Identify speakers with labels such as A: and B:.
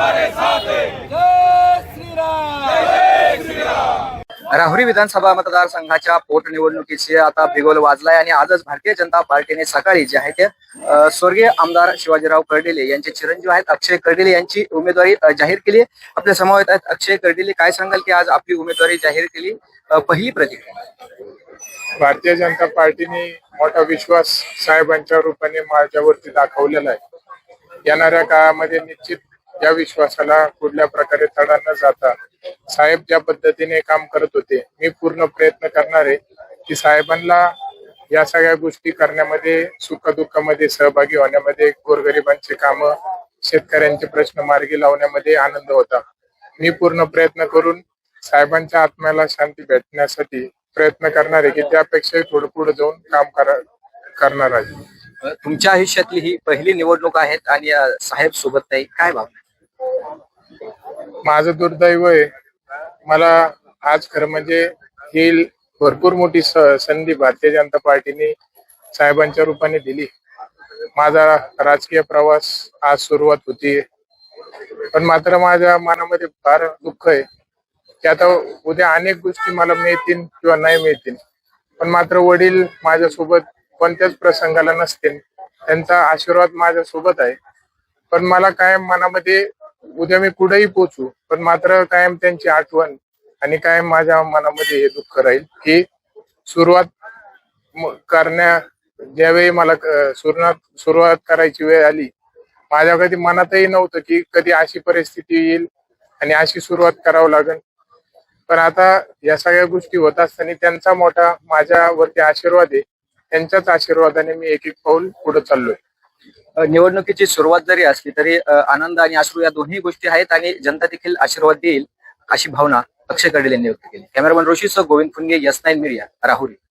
A: जय श्रीराम.
B: राहुरी विधानसभा मतदारसंघाच्या पोटनिवडणुकीचे आता बिगुल वाजलाय आणि आजच भारतीय जनता पार्टीने सकाळी जे आहे ते स्वर्गीय आमदार शिवाजीराव कर्डिले यांचे चिरंजीव आहेत अक्षय कर्डिले यांची उमेदवारी जाहीर केली. आपल्या समवेत आहेत अक्षय कर्डिले. काय सांगाल की आज आपली उमेदवारी जाहीर केली? पहिली प्रतिक्रिया.
C: भारतीय जनता पार्टीने मोठा विश्वास साहेबांच्या रूपाने माझ्यावरती दाखवलेला आहे. येणाऱ्या काळामध्ये निश्चित या विश्वासाला कुठल्या प्रकारे तडा न जाता साहेब ज्या पद्धतीने काम करत होते, मी पूर्ण प्रयत्न करणार आहे की साहेबांना या सगळ्या गोष्टी करण्यामध्ये, सुखदुःखामध्ये सहभागी होण्यामध्ये, गोरगरिबांचे कामं, शेतकऱ्यांचे प्रश्न मार्गी लावण्यामध्ये आनंद होता. मी पूर्ण प्रयत्न करून साहेबांच्या आत्म्याला शांती भेटण्यासाठी प्रयत्न करणार आहे की त्यापेक्षा थोडं पुढे जाऊन काम करणार आहे.
B: तुमच्या आयुष्यातली ही पहिली निवडणूक आहे आणि साहेब सोबत नाही, काय भावना?
C: माझं दुर्दैव आहे. मला आज खरं म्हणजे ही भरपूर मोठी संधी भारतीय जनता पार्टीने साहेबांच्या रूपाने दिली. माझा राजकीय प्रवास आज सुरुवात होती, पण मात्र माझ्या मनामध्ये फार दुःख आहे की आता उद्या अनेक गोष्टी मला मिळतील किंवा नाही मिळतील, पण मात्र वडील माझ्यासोबत कोणत्याच प्रसंगाला नसतील. त्यांचा आशीर्वाद माझ्या सोबत आहे, पण मला कायम मनामध्ये उद्या मी कुठेही पोहोचू, पण मात्र कायम त्यांची आठवण आणि कायम माझ्या मनामध्ये हे दुःख राहील की सुरुवात ज्यावेळी मला सुरुवात करायची वेळ आली, माझ्या कधी मनातही नव्हतं की कधी अशी परिस्थिती येईल आणि अशी सुरुवात करावं लागेल. पण आता या सगळ्या गोष्टी होत असताना त्यांचा मोठा माझ्यावरती आशीर्वाद आहे. त्यांच्याच आशीर्वादाने मी एक एक पाऊल पुढे चाललोय.
B: निवडणुकीची सुरुवात जरी असली तरी आनंद आणि अश्रू या दोन्ही गोष्टी आहेत आणि जनता देखील आशीर्वाद देईल अशी भावना अक्षय कर्डिले यांनी व्यक्त केली. कॅमेरामन रोशीसह गोविंद फुनगे, यस9 मीडिया, राहुरी.